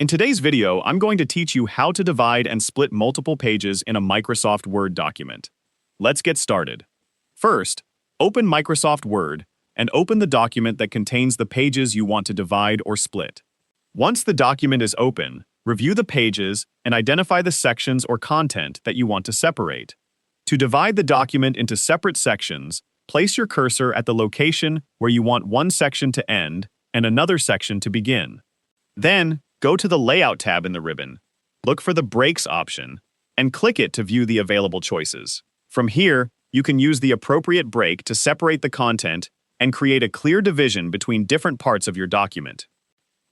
In today's video, I'm going to teach you how to divide and split multiple pages in a Microsoft Word document. Let's get started. First, open Microsoft Word and open the document that contains the pages you want to divide or split. Once the document is open, review the pages and identify the sections or content that you want to separate. To divide the document into separate sections, place your cursor at the location where you want one section to end and another section to begin. Then, go to the Layout tab in the ribbon, look for the Breaks option, and click it to view the available choices. From here, you can use the appropriate break to separate the content and create a clear division between different parts of your document.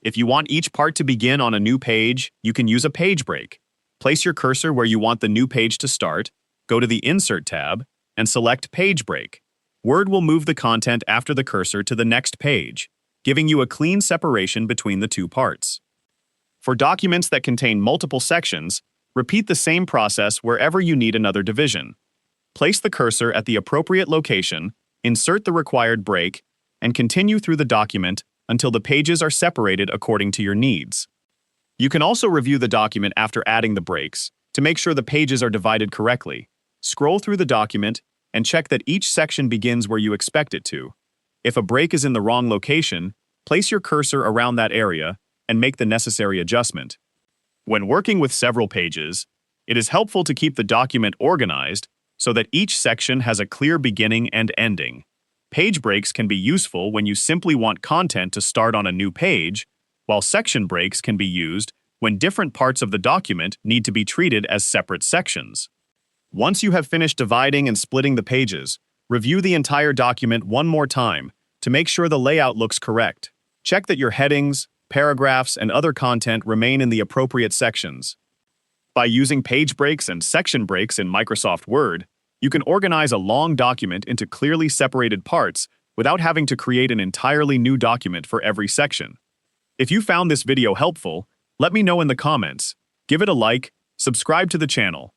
If you want each part to begin on a new page, you can use a page break. Place your cursor where you want the new page to start, go to the Insert tab, and select Page Break. Word will move the content after the cursor to the next page, giving you a clean separation between the two parts. For documents that contain multiple sections, repeat the same process wherever you need another division. Place the cursor at the appropriate location, insert the required break, and continue through the document until the pages are separated according to your needs. You can also review the document after adding the breaks to make sure the pages are divided correctly. Scroll through the document and check that each section begins where you expect it to. If a break is in the wrong location, place your cursor around that area and make the necessary adjustment. When working with several pages, it is helpful to keep the document organized so that each section has a clear beginning and ending. Page breaks can be useful when you simply want content to start on a new page, while section breaks can be used when different parts of the document need to be treated as separate sections. Once you have finished dividing and splitting the pages, review the entire document one more time to make sure the layout looks correct. Check that your headings, paragraphs, and other content remain in the appropriate sections. By using page breaks and section breaks in Microsoft Word, you can organize a long document into clearly separated parts without having to create an entirely new document for every section. If you found this video helpful, let me know in the comments, give it a like, subscribe to the channel,